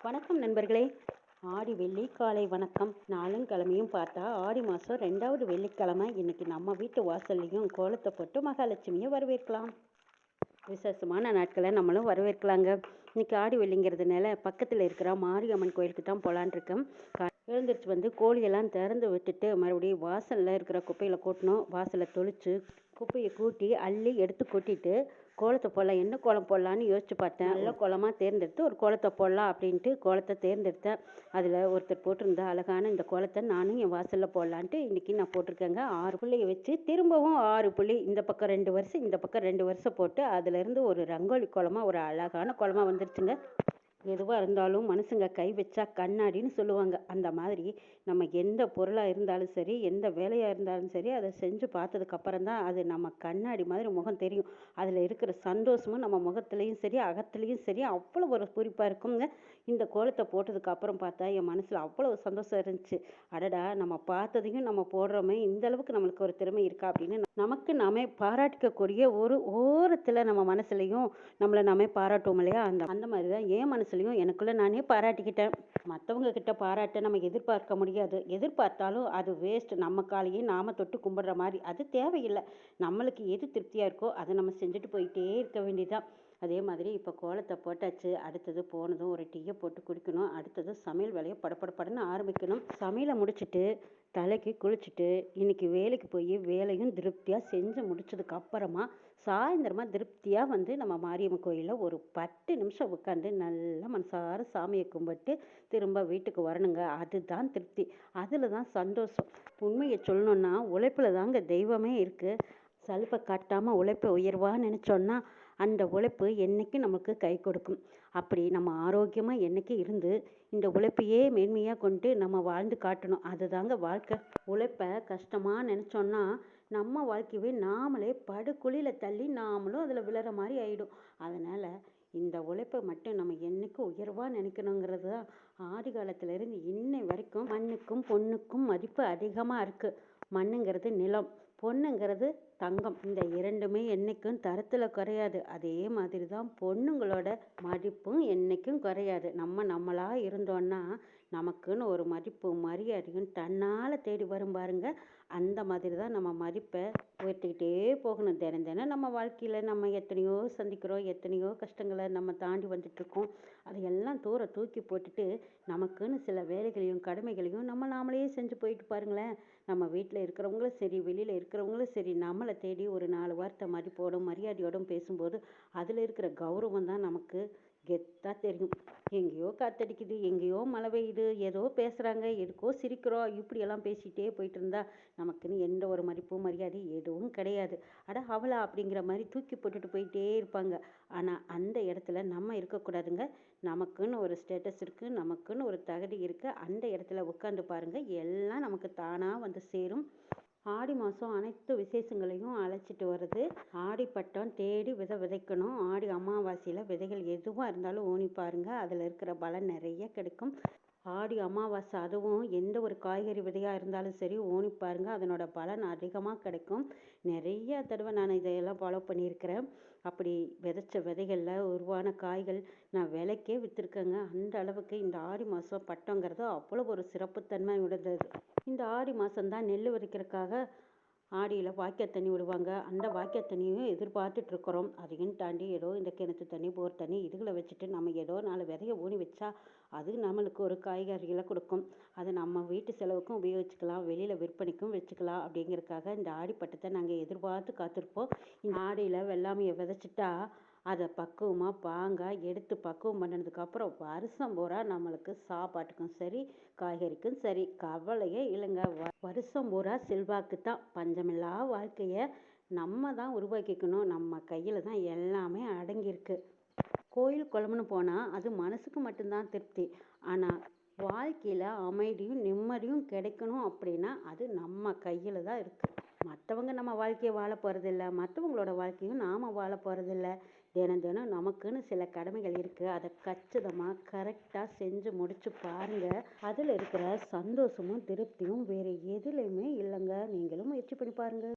வணக்கம் நண்பர்களே. ஆடி வெள்ளிக்காலை வணக்கம். நாளும் கிழமையும் பார்த்தா ஆடி மாதம் 2வது வெள்ளிக்கிழமை. இன்னைக்கு நம்ம வீட்டு வாசல்லையும் கோலத்தை போட்டு மகாலட்சுமியை வரவேற்கலாம். விசேஷமான நாட்களை நம்மளும் வரவேற்கலாங்க. இன்னைக்கு ஆடி வெள்ளிங்கிறதுனால பக்கத்தில் இருக்கிற மாரியம்மன் கோயிலுக்கு தான் போகலான் இருக்கேன். எழுந்திரிச்சு கோழியெல்லாம் திறந்து விட்டுட்டு மறுபடியும் வாசலில் இருக்கிற குப்பையில் கூட்டணும். வாசலை தொளிச்சு குப்பையை கூட்டி அள்ளி எடுத்து கொட்டிட்டு கோலத்தை போடலாம். என்ன கோலம் போடலான்னு யோசிச்சு பார்த்தேன். நல்ல கோலமாக தேர்ந்தெடுத்து ஒரு கோலத்தை போடலாம் அப்படின்ட்டு கோலத்தை தேர்ந்தெடுத்தேன். அதில் ஒருத்தர் போட்டிருந்த அழகான இந்த கோலத்தை நானும் என் வாசலில் போடலான்ட்டு இன்றைக்கி நான் போட்டிருக்கேங்க. 6 புள்ளியை வச்சு திரும்பவும் 6 புள்ளி, இந்த பக்கம் 2 வருஷம் இந்த பக்கம் 2 வருஷம் போட்டு அதிலேருந்து ஒரு ரங்கோலி கோலமாக ஒரு அழகான கோலமாக வந்துருச்சுங்க. எதுவாக இருந்தாலும் மனுஷங்க கை வச்சா கண்ணாடின்னு சொல்லுவாங்க. அந்த மாதிரி நம்ம எந்த பொருளாக இருந்தாலும் சரி, எந்த வேலையாக இருந்தாலும் சரி, அதை செஞ்சு பார்த்ததுக்கப்புறம் தான் அது நம்ம கண்ணாடி மாதிரி முகம் தெரியும். அதில் இருக்கிற சந்தோஷமும் நம்ம முகத்துலேயும் சரி, அகத்துலேயும் சரி அவ்வளோ ஒரு குறிப்பாக இருக்குங்க. இந்த கோலத்தை போட்டதுக்கப்புறம் பார்த்தா என் மனசில் அவ்வளோ சந்தோஷம் இருந்துச்சு. அடடா, நம்ம பார்த்ததையும் நம்ம போடுறோமே, இந்த அளவுக்கு நம்மளுக்கு ஒரு திறமை இருக்கா அப்படின்னு நமக்கு நாமே பாராட்டிக்கக்கூடிய ஒரு ஓரத்தில் நம்ம மனசுலையும் நம்மளை நாமே பாராட்டுவோம் இல்லையா? அந்த மாதிரி தான் என் மனசுலையும் எனக்குள்ளே நானே பாராட்டிக்கிட்டேன். மற்றவங்க கிட்ட பாராட்ட நம்ம எதிர்பார்க்க முடியாது. எதிர்பார்த்தாலும் அது வேஸ்ட். நம்ம காலையே நாம தொட்டு கும்பிடுற மாதிரி அது தேவையில்லை. நம்மளுக்கு எது திருப்தியாக இருக்கோ அதை நம்ம செஞ்சுட்டு போயிட்டே இருக்க வேண்டியதுதான். அதே மாதிரி இப்போ கோலத்தை போட்டாச்சு. அடுத்தது போனதும் ஒரு டீயை போட்டு குடிக்கணும். அடுத்தது சமையல் வேலையை படப்படன்னு ஆரம்பிக்கணும். சமையலை முடிச்சுட்டு தலைக்கு குளிச்சுட்டு இன்னைக்கு வேலைக்கு போய் வேலையும் திருப்தியாக செஞ்சு முடிச்சதுக்கு அப்புறமா சாயந்தரமாக திருப்தியாக நம்ம மாரியம்மன் கோயிலில் ஒரு 10 நிமிஷம் உட்காந்து நல்லா மனசார சாமியை கும்பிட்டு திரும்ப வீட்டுக்கு வரணுங்க. அதுதான் திருப்தி, அதில் தான் சந்தோஷம். உண்மையை சொல்லணுன்னா உழைப்பில் தாங்க தெய்வமே இருக்குது. சலுப்பை காட்டாமல் உழைப்பை உயர்வாக நினச்சோன்னா அந்த உழைப்பு என்றைக்கும் நமக்கு கை கொடுக்கும். அப்படி நம்ம ஆரோக்கியமாக என்றைக்கும் இருந்து இந்த உழைப்பையே மேன்மையாக கொண்டு நம்ம வாழ்ந்து காட்டணும். அதுதாங்க வாழ்க்கை. உழைப்பை கஷ்டமாக நினச்சோன்னா நம்ம வாழ்க்கையவே நாமளே படுகுழியில் தள்ளி நாமளும் அதில் விழுற மாதிரி ஆகிடும். அதனால் இந்த உழைப்பை மட்டும் நம்ம என்றைக்கும் உயர்வாக நினைக்கணுங்கிறது தான் ஆதி காலத்திலேருந்து இன்னை வரைக்கும். மண்ணுக்கும் பொண்ணுக்கும் மதிப்பு அதிகமாக இருக்குது. மண்ணுங்கிறது நிலம், பொண்ணுங்கிறது தங்கம். இந்த இரண்டுமே என்றைக்கும் தரத்தில் குறையாது. அதே மாதிரி தான் பொண்ணுங்களோட மதிப்பும் என்றைக்கும் குறையாது. நம்மளாக இருந்தோன்னா நமக்குன்னு ஒரு மதிப்பு மரியாதையும் தன்னால் தேடி வரும் பாருங்க. அந்த மாதிரி தான் நம்ம மதிப்பை உயர்த்திக்கிட்டே போகணும். தினம் தினம் நம்ம வாழ்க்கையில் நம்ம எத்தனையோ சந்திக்கிறோம், எத்தனையோ கஷ்டங்களை நம்ம தாண்டி வந்துட்டுருக்கோம். அதையெல்லாம் தூக்கி போட்டுட்டு நமக்குன்னு சில வேலைகளையும் கடமைகளையும் நாமளே செஞ்சு போயிட்டு பாருங்களேன். நம்ம வீட்டில் இருக்கிறவங்களும் சரி, வெளியில் இருக்கிறவங்களும் சரி, நம்மளை தேடி ஒரு 4 வார்த்தை மதிப்போடும் மரியாதையோடும் பேசும்போது அதில் இருக்கிற கௌரவம் தான் நமக்கு கெத்தாக தெரியும். எங்கேயோ காத்தடிக்குது, எங்கேயோ மழை பெய்யுது, ஏதோ பேசுகிறாங்க, எதுக்கோ சிரிக்கிறோம், இப்படியெல்லாம் பேசிகிட்டே போயிட்டு இருந்தா நமக்குன்னு எந்த ஒரு மதிப்பும் மரியாதை எதுவும் கிடையாது. அட அவளா அப்படிங்கிற மாதிரி தூக்கி போட்டுட்டு போயிட்டே இருப்பாங்க. ஆனால் அந்த இடத்துல நம்ம இருக்கக்கூடாதுங்க. நமக்குன்னு ஒரு ஸ்டேட்டஸ் இருக்குது, நமக்குன்னு ஒரு தகுதி இருக்குது. அந்த இடத்துல உட்காந்து பாருங்கள், எல்லாம் நமக்கு தானாக வந்து சேரும். ஆடி மாதம் அனைத்து விசேஷங்களையும் அழைச்சிட்டு வருது. ஆடி பட்டம் தேடி விதைக்கணும். ஆடி அமாவாசையில் விதைகள் எதுவாக இருந்தாலும் ஊனி பாருங்கள், அதில் இருக்கிற பலன் நிறைய கிடைக்கும். ஆடி அமாவாசை அதுவும் எந்த ஒரு காய்கறி விதையாக இருந்தாலும் சரி ஊனி பாருங்க, அதனோட பலன் அதிகமாக கிடைக்கும். நிறைய தடவை நான் இதையெல்லாம் ஃபாலோ பண்ணியிருக்கிறேன். அப்படி விதைச்ச விதைகளில் உருவான காய்கள் நான் விலைக்கே விற்றுருக்கேங்க. அந்த அளவுக்கு இந்த ஆடி மாதம் பட்டங்கிறது அவ்வளோ ஒரு சிறப்புத்தன்மை உடையது. இந்த ஆடி மாதம்தான் நெல் விதைக்கிறதுக்காக ஆடியில் வாய்க்கால் தண்ணி விடுவாங்க. அந்த வாய்க்கால் தண்ணியும் எதிர்பார்த்துட்ருக்குறோம். அதையும் தாண்டி ஏதோ இந்த கிணத்து தண்ணி, போர் தண்ணி இதுகளை வச்சுட்டு நம்ம ஏதோ 4 விதையை ஊனி வச்சா அது நம்மளுக்கு ஒரு காய்கறிகளை கொடுக்கும். அதை நம்ம வீட்டு செலவுக்கும் உபயோகிச்சுக்கலாம், வெளியில் விற்பனைக்கும் வச்சுக்கலாம். அப்படிங்கிறதுக்காக இந்த ஆடி பட்டத்தை நாங்கள் எதிர்பார்த்து காத்திருப்போம். இந்த ஆடியில் வெள்ளாமையை விதைச்சிட்டா அதை பக்குவமாக பாங்காக எடுத்து பக்குவம் பண்ணினதுக்கப்புறம் வருஷம் பூரா நம்மளுக்கு சாப்பாட்டுக்கும் சரி, காய்கறிக்கும் சரி கவலையே இல்லைங்க. வருஷம் பூரா செல்வாக்கு தான். பஞ்சமில்லா வாழ்க்கையை நம்ம தான் உருவாக்கிக்கணும். நம்ம கையில் தான் எல்லாமே அடங்கியிருக்கு. கோயில் குளம்னு போனால் அது மனசுக்கு மட்டும்தான் திருப்தி. ஆனால் வாழ்க்கையில் அமைதியும் நிம்மதியும் கிடைக்கணும் அப்படின்னா அது நம்ம கையில் தான் இருக்குது. மற்றவங்க நம்ம வாழ்க்கையை வாழ போகிறதில்ல, மற்றவங்களோட வாழ்க்கையும் நாம் வாழ போகிறதில்ல. தினம் தினம் நமக்குன்னு சில கடமைகள் இருக்குது. அதை கச்சிதமாக கரெக்டாக செஞ்சு முடிச்சு பாருங்கள். அதில் இருக்கிற சந்தோஷமும் திருப்தியும் வேறு எதுலேயுமே இல்லைங்க. நீங்களும் முயற்சி பண்ணி பாருங்கள்.